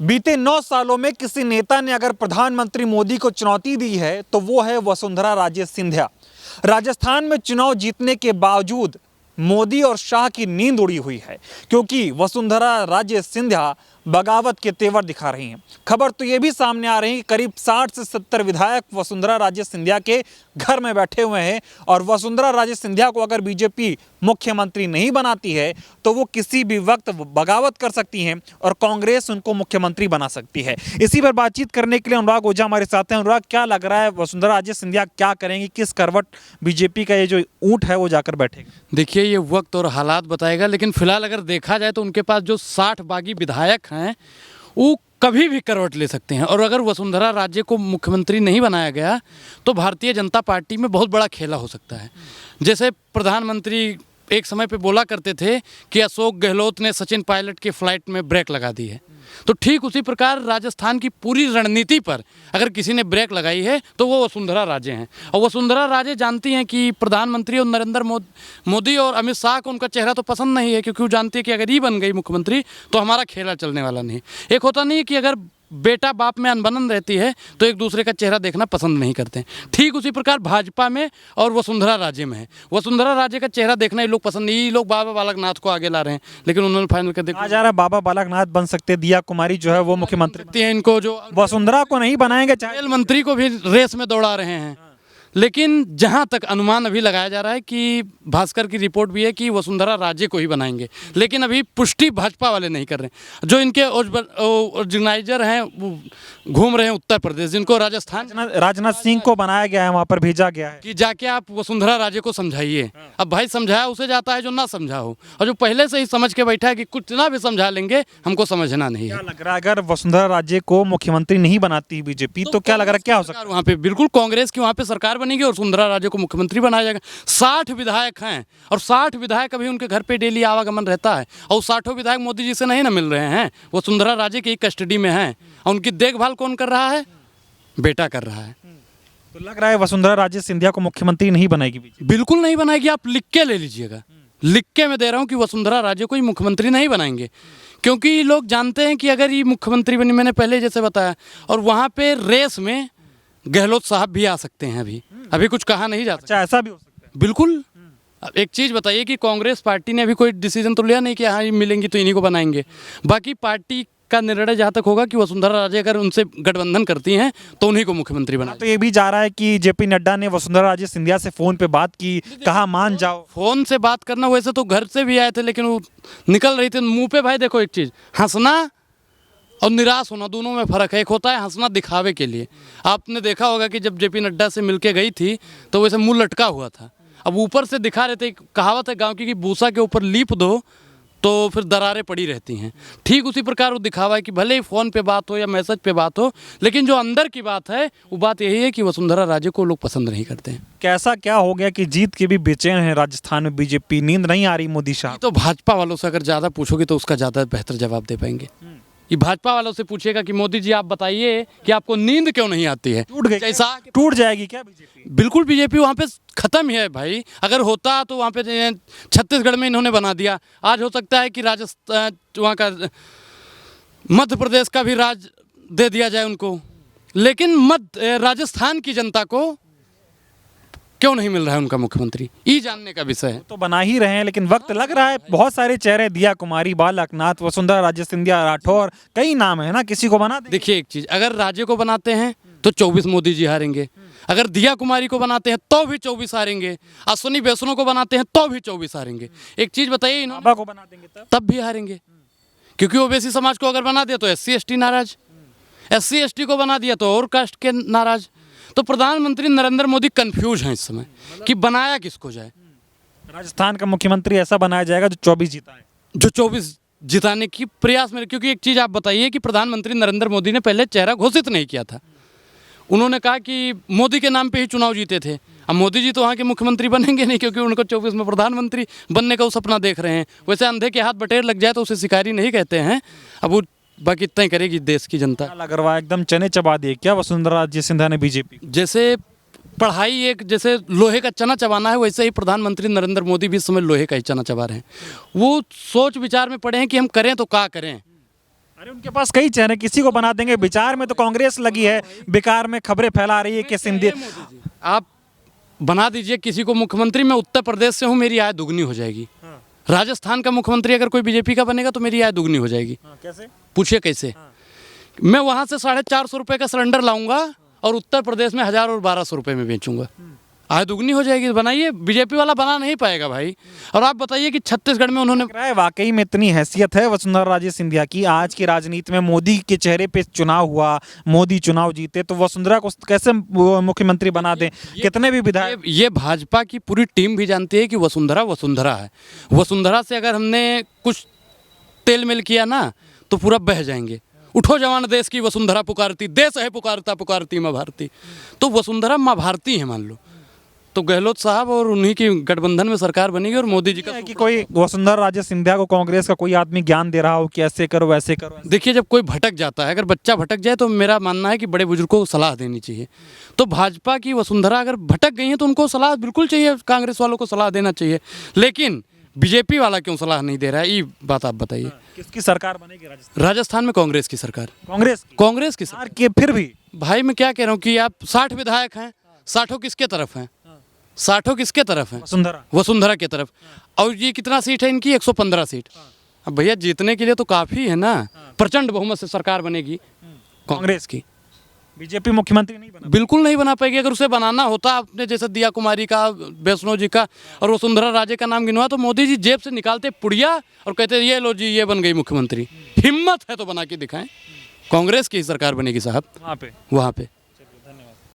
बीते 9 सालों में किसी नेता ने अगर प्रधानमंत्री मोदी को चुनौती दी है तो वो है वसुंधरा राजे सिंधिया। राजस्थान में चुनाव जीतने के बावजूद मोदी और शाह की नींद उड़ी हुई है, क्योंकि वसुंधरा राजे सिंधिया बगावत के तेवर दिखा रही हैं। खबर तो ये भी सामने आ रही है कि करीब 60 से 70 विधायक वसुंधरा राजे सिंधिया के घर में बैठे हुए हैं और वसुंधरा राजे सिंधिया को अगर बीजेपी मुख्यमंत्री नहीं बनाती है तो वो किसी भी वक्त बगावत कर सकती हैं और कांग्रेस उनको मुख्यमंत्री बना सकती है। इसी पर बातचीत करने के लिए अनुराग ओझा हमारे साथ हैं। अनुराग, क्या लग रहा है, वसुंधरा राजे सिंधिया क्या करेंगी, किस करवट बीजेपी का ये जो ऊंट है वो जाकर बैठेगा? देखिए, ये वक्त और हालात बताएगा, लेकिन फिलहाल अगर देखा जाए तो उनके पास जो 60 बागी विधायक हैं वो कभी भी करवट ले सकते हैं। और अगर वसुंधरा राजे को मुख्यमंत्री नहीं बनाया गया तो भारतीय जनता पार्टी में बहुत बड़ा खेला हो सकता है। जैसे प्रधानमंत्री एक समय पे बोला करते थे कि अशोक गहलोत ने सचिन पायलट की फ्लाइट में ब्रेक लगा दी है, तो ठीक उसी प्रकार राजस्थान की पूरी रणनीति पर अगर किसी ने ब्रेक लगाई है तो वो वसुंधरा राजे हैं। और वसुंधरा राजे जानती हैं कि प्रधानमंत्री और नरेंद्र मोदी और अमित शाह को उनका चेहरा तो पसंद नहीं है, क्योंकि वो जानती है कि अगर ये बन गई मुख्यमंत्री तो हमारा खेला चलने वाला नहीं। एक होता नहीं कि अगर बेटा बाप में अनबन रहती है तो एक दूसरे का चेहरा देखना पसंद नहीं करते। ठीक उसी प्रकार भाजपा में और वसुंधरा राजे में है। वसुंधरा राजे का चेहरा देखना ये लोग पसंद नहीं, ये लोग बाबा बालकनाथ को आगे ला रहे हैं, लेकिन उन्होंने फाइनल कर दिया जा रहा है बाबा बालकनाथ बन सकते, दिया कुमारी जो है वो मुख्यमंत्री हैं। इनको जो वसुंधरा को नहीं बनाएंगे, रेल मंत्री को भी रेस में दौड़ा रहे हैं। लेकिन जहां तक अनुमान अभी लगाया जा रहा है कि भास्कर की रिपोर्ट भी है कि वसुंधरा राजे को ही बनाएंगे, लेकिन अभी पुष्टि भाजपा वाले नहीं कर रहे हैं। जो इनके ऑर्गेनाइजर हैं वो घूम रहे हैं उत्तर प्रदेश, जिनको राजनाथ सिंह को बनाया गया है, वहां पर भेजा गया है कि जाके आप वसुंधरा राजे को समझाइए। अब भाई समझाया उसे जाता है जो ना समझा हो, और जो पहले से ही समझ के बैठा है कि कुछ ना भी समझा लेंगे, हमको समझना नहीं है। क्या लग रहा है अगर वसुंधरा राजे को मुख्यमंत्री नहीं बनाती बीजेपी तो क्या लग रहा है क्या हो सकता है वहाँ पे? बिल्कुल कांग्रेस की वहाँ पे सरकार बनेगी और वसुंधरा राजे को मुख्यमंत्री बनाया जाएगा। 60 विधायक हैं और 60 विधायक अभी उनके घर पे डेली आवागमन रहता है, और 60 विधायक मोदी जी से नहीं ना मिल रहे हैं, वसुंधरा राजे की कस्टडी में हैं, और उनकी देखभाल कौन कर रहा है? बेटा कर रहा है। तो लग रहा है वसुंधरा राजे सिंधिया को मुख्यमंत्री नहीं बनाएगी बीजेपी? बिल्कुल नहीं बनाएगी। आप लिख के ले लीजिएगा, लिख के मैं दे रहा हूँ कि वसुंधरा राजे को ही मुख्यमंत्री नहीं बनाएंगे, क्योंकि लोग जानते हैं कि अगर ये मुख्यमंत्री बनी, मैंने पहले जैसे बताया, और वहाँ पे रेस में गहलोत साहब भी आ सकते हैं। अभी कुछ कहा नहीं जाता। अच्छा, ऐसा भी हो सकता है? बिल्कुल। अब एक चीज़ बताइए कि कांग्रेस पार्टी ने अभी कोई डिसीजन तो लिया नहीं कि हाँ ये मिलेंगी तो इन्हीं को बनाएंगे। बाकी पार्टी का निर्णय जहाँ तक होगा कि वसुंधरा राजे अगर उनसे गठबंधन करती हैं तो उन्हीं को मुख्यमंत्री बना। तो ये भी जा रहा है कि जेपी नड्डा ने वसुंधरा राजे सिंधिया से फोन पे बात की, कहा मान जाओ। फोन से बात करना वैसे तो घर से भी आए थे, लेकिन वो निकल रही थी मुँह पे। भाई देखो, एक चीज़, हंसना और निराश होना दोनों में फ़र्क है। एक होता है हंसना दिखावे के लिए। आपने देखा होगा कि जब जेपी नड्डा से मिलके गई थी तो वैसे मुंह लटका हुआ था। अब ऊपर से दिखा रहे थे, कहावत है गांव की कि भूसा के ऊपर लीप दो तो फिर दरारें पड़ी रहती हैं। ठीक उसी प्रकार वो दिखावा है कि भले ही फ़ोन पे बात हो या मैसेज पे बात हो, लेकिन जो अंदर की बात है वो बात यही है कि वसुंधरा राजे को लोग पसंद नहीं करते हैं। कैसा क्या हो गया कि जीत के भी बेचैन है राजस्थान में बीजेपी, नींद नहीं आ रही मोदी शाह? तो भाजपा वालों से अगर ज़्यादा पूछोगे तो उसका ज़्यादा बेहतर जवाब दे पाएंगे। ये भाजपा वालों से पूछेगा कि मोदी जी आप बताइए कि आपको नींद क्यों नहीं आती है? टूट गई, जैसा टूट जाएगी क्या बीजेपी? बिल्कुल, बीजेपी वहाँ पे खत्म ही है भाई। अगर होता तो वहाँ पे छत्तीसगढ़ में इन्होंने बना दिया, आज हो सकता है कि राजस्थान, वहाँ का मध्य प्रदेश का भी राज दे दिया जाए उनको, लेकिन राजस्थान की जनता को क्यों नहीं मिल रहा है उनका मुख्यमंत्री, ये जानने का विषय है। तो बना ही रहे हैं, लेकिन वक्त लग रहा है। बहुत सारे चेहरे, दिया कुमारी, बालकनाथ, वसुंधरा राजे सिंधिया, राठौर, कई नाम है ना, किसी को बना दे। देखिए एक चीज़, अगर राजे को बनाते हैं तो 24 मोदी जी हारेंगे, अगर दिया कुमारी को बनाते हैं तो भी 24 हारेंगे, अश्विनी वैष्णव को बनाते हैं तो भी 24 हारेंगे। एक चीज़ बताइए, बाबा को बना देंगे तब भी हारेंगे, क्योंकि ओबीसी समाज को अगर बना दिया तो SC/ST नाराज, SC/ST को बना दिया तो और कास्ट के नाराज। तो प्रधानमंत्री नरेंद्र मोदी कंफ्यूज हैं इस समय कि बनाया किसको जाए। राजस्थान का मुख्यमंत्री ऐसा बनाया जाएगा जो 24 जीता है, जो 24 जिताने की प्रयास में। क्योंकि एक चीज़ आप बताइए कि प्रधानमंत्री नरेंद्र मोदी ने पहले चेहरा घोषित नहीं किया था। उन्होंने कहा कि मोदी के नाम पे ही चुनाव जीते थे। अब मोदी जी तो वहाँ के मुख्यमंत्री बनेंगे नहीं, क्योंकि उनको 24 में प्रधानमंत्री बनने का वो सपना देख रहे हैं। वैसे अंधे के हाथ बटेर लग जाए तो उसे शिकारी नहीं कहते हैं। अब वो बाकी इतना ही करेगी देश की जनता। लग रहा है एकदम चने चबा दिए क्या वसुंधरा राजे सिंधिया ने बीजेपी? जैसे पढ़ाई एक जैसे लोहे का चना चबाना है, वैसे ही प्रधानमंत्री नरेंद्र मोदी भी इस समय लोहे का ही चना चबा रहे हैं। वो सोच विचार में पड़े हैं कि हम करें तो क्या करें। अरे उनके पास कई चेहरे, किसी को बना देंगे। विचार में तो कांग्रेस लगी है, बेकार में खबरें फैला रही है कि सिंधिया। आप बना दीजिए किसी को मुख्यमंत्री। मैं उत्तर प्रदेश से हूँ, मेरी आय दुगनी हो जाएगी। राजस्थान का मुख्यमंत्री अगर कोई बीजेपी का बनेगा तो मेरी आय दुगनी हो जाएगी। कैसे? पूछिए कैसे। मैं वहाँ से 450 रुपये का सिलेंडर लाऊंगा और उत्तर प्रदेश में 1000 और 1200 रुपये में बेचूंगा। आय दुगनी हो जाएगी। बनाइए, बीजेपी वाला बना नहीं पाएगा भाई। और आप बताइए कि छत्तीसगढ़ में उन्होंने लग रहा है वाकई में इतनी हैसियत है वसुंधरा राजे सिंधिया की आज की राजनीति में। मोदी के चेहरे पे चुनाव हुआ, मोदी चुनाव जीते, तो वसुंधरा को कैसे मुख्यमंत्री बना दें? कितने भी विधायक, ये भाजपा की पूरी टीम भी जानती है कि वसुंधरा वसुंधरा है। वसुंधरा से अगर हमने कुछ तेल मेल किया ना तो पूरा बह जाएंगे। उठो जवान देश की वसुंधरा पुकारती, देश है पुकारता पुकारती माँ भारती। तो वसुंधरा माँ भारती है मान लो। तो गहलोत साहब और उन्हीं की गठबंधन में सरकार बनेगी और मोदी जी का है कि कोई वसुंधरा राजे सिंधिया को कांग्रेस का कोई आदमी ज्ञान दे रहा हो कि ऐसे करो वैसे करो? देखिए, जब कोई भटक जाता है, अगर बच्चा भटक जाए तो मेरा मानना है कि बड़े बुजुर्गों को सलाह देनी चाहिए। तो भाजपा की वसुंधरा अगर भटक गई है तो उनको सलाह बिल्कुल चाहिए, कांग्रेस वालों को सलाह देना चाहिए। लेकिन बीजेपी वाला क्यों सलाह नहीं दे रहा है, ये बात आप बताइए। किसकी सरकार बनेगी राजस्थान? राजस्थान में कांग्रेस की सरकार। कांग्रेस की सरकार के फिर भी भाई मैं क्या कह रहा हूँ कि आप 60 विधायक हैं, 60 किसके तरफ हैं? 60 किसके तरफ हैं? वसुंधरा के तरफ। और ये कितना सीट है इनकी? 115 सीट। अब भैया जीतने के लिए तो काफी है ना। प्रचंड बहुमत से सरकार बनेगी कांग्रेस की। बीजेपी मुख्यमंत्री नहीं बना, बिल्कुल नहीं बना पाएगी। अगर उसे बनाना होता, आपने जैसे दिया कुमारी का, वैष्णो जी का और वसुंधरा राजे का नाम गिनवा, तो मोदी जी जेब से निकालते पुड़िया और कहते ये लो जी, ये बन गई मुख्यमंत्री। हिम्मत है तो बना के दिखाएं। कांग्रेस की सरकार बनेगी साहब वहाँ पे। वहाँ पे